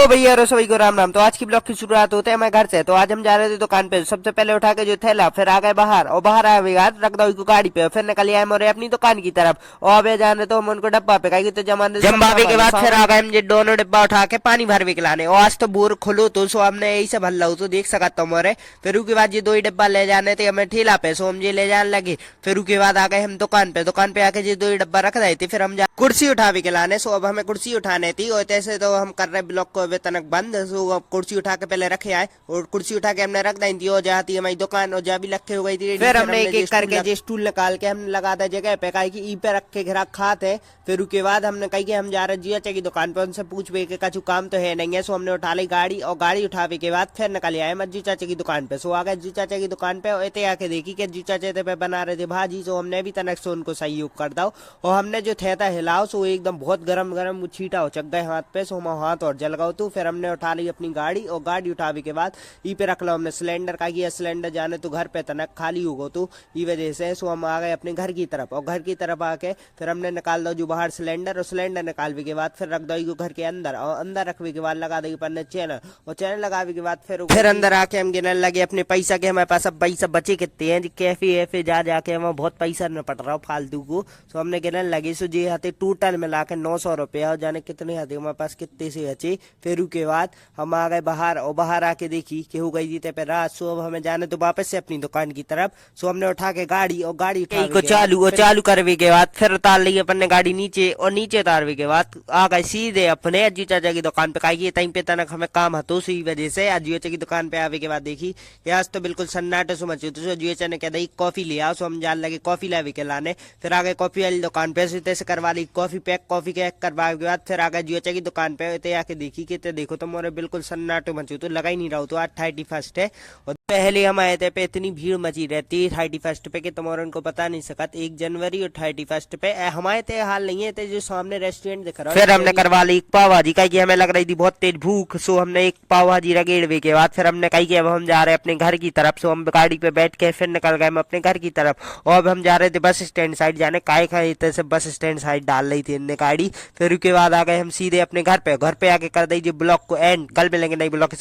Hello भैया और सभी को राम राम। तो आज की ब्लॉग की शुरुआत होते हैं मैं घर से। तो आज हम जा रहे थे दुकान पे। सबसे पहले उठा के जो थैला, फिर आ गए बाहर और बाहर आए बिगाड़ रख दो गाड़ी पे, फिर निकल आए मोरे अपनी दुकान की तरफ। और अबे जाने तो हम उनको डब्बा पे कहीं तो जमाने के बाद फिर आ गए हम ये दोनों डिब्बा उठा के पानी भर के लाने। और आज तो बोर खुलो तो सो हमने यही से भर तो देख सकता हूँ मोरे। फिर उसके बाद ये दो ही डिब्बा ले जाने थे हमें ठेला पे, सो हम ये ले जाने लगे। फिर उसके बाद आ गए हम दुकान पे। दुकान पे आके ये दो ही डब्बा रख रहे थे। फिर हम कुर्सी उठा के लाने। सो अब हमें कुर्सी उठाने थी और तैसे तो हम कर रहे ब्लॉक को अभी तक बंद। सो अब कुर्सी उठा के पहले रखे आए और कुर्सी उठा के हमने रख दी थी और जाती हमारी दुकान और जा भी रखे हो गई थी। फिर हमने एक एक करके जो स्टूल निकाल के हम लगा दे जगह पे कहीं की ई पे रख के घिरा खाते। फिर उसके बाद हमने कही कि हम जा रहे जिया की दुकान पे, उनसे पूछ पे के कछु काम तो है नहीं है। सो हमने उठा ली गाड़ी और गाड़ी उठावे के बाद फिर निकल आए मज्जू चाचा की दुकान पे। सो आ गए जी चाचा की दुकान पे और आके देखी कि जी चाचा पे बना रहे थे भाजी। सो हमने भी तनक से उनको सहयोग कर दो और हमने जो था हिलाओ सो एकदम बहुत गरम गरम छीटा हो चक गए हाथ पे। सो हम हाथ और जल गए। तो फिर हमने उठा ली अपनी गाड़ी और गाड़ी उठावे के बाद ई पे रख लो हमने सिलेंडर का किया। सिलेंडर जाने तो घर पे तनक खाली होगा तो ई वजह से सो हम आ गए अपने घर की तरफ। और घर की तरफ आके फिर हमने निकाल दो जो बाहर सिलेंडर और सिलेंडर निकालने के बाद फिर रख दो घर के अंदर और अंदर रखने के बाद लगा देगी पन्ने चैनल और चैनल लगावे के बाद फिर अंदर आके हम गिनने लगे अपने पैसा के। हमारे पास अब पैसा बचे कितने हैं कैफे एफे जा जाके हम बहुत पैसा न पट रहा हो फालतू को। सो हमने गिनने लगे। सो जी हाथे टोटल मिला के 900 रुपया और जाने कितने हाथे हमारे पास कितने से बचे। फिर उसके बाद हम आ गए बाहर और बाहर आके देखी कि हो गई जीते पे रात। सो अब हमें जाने तो वापस से अपनी दुकान की तरफ। सो हमने उठा के गाड़ी और गाड़ी को चालू करने के बाद फिर उतार ली अपने गाड़ी नीचे और नीचे उतारने के बाद आ गए सीधे अपने अज्जू चाचा की दुकान पे। कही तहीं पे तनक हमें काम हतो सी वजह से अज्जू चाचा की दुकान पे आवे के बाद देखी कि आज तो बिल्कुल सन्नाटे से मचे। तो अज्जू चाचा ने कह दी कॉफी ले आओ। सो हम जान लगे कॉफी लावे के लाने। फिर आ गए कॉफी वाली दुकान पे से करवा ली कॉफी पैक। कॉफी पैक करवा के बाद फिर आ गए अज्जू चाचा की दुकान पे आके देखी कि देखो तो मोरे बिल्कुल सन्नाटे मचे। तो लगा ही नहीं रहा। तो आज 31 है और पहले हम आए थे पे इतनी भीड़ मची रहती है 31 पे कि तुम्हारे उनको पता नहीं सकत। 1 जनवरी और 31 पे हमारे थे हाल नहीं है थे जो सामने रेस्टोरेंट दिख रहा है। फिर हमने करवा ली पाव भाजी का कि हमें लग रही थी बहुत तेज भूख। सो हमने एक पाव भाजी रगेड़वे के बाद फिर हमने कही कि अब हम जा रहे हैं अपने घर की तरफ। सो हम गाड़ी पे बैठ के फिर निकल गए हम अपने घर की तरफ। और अब हम जा रहे थे बस स्टैंड साइड जाने काय खाए से बस स्टैंड साइड डाल रही थी इनने गाड़ी। फिर उसके बाद आ गए हम सीधे अपने घर पे। घर पे आके कर दीजिए ब्लॉग को एंड। कल मिलेंगे नई ब्लॉग।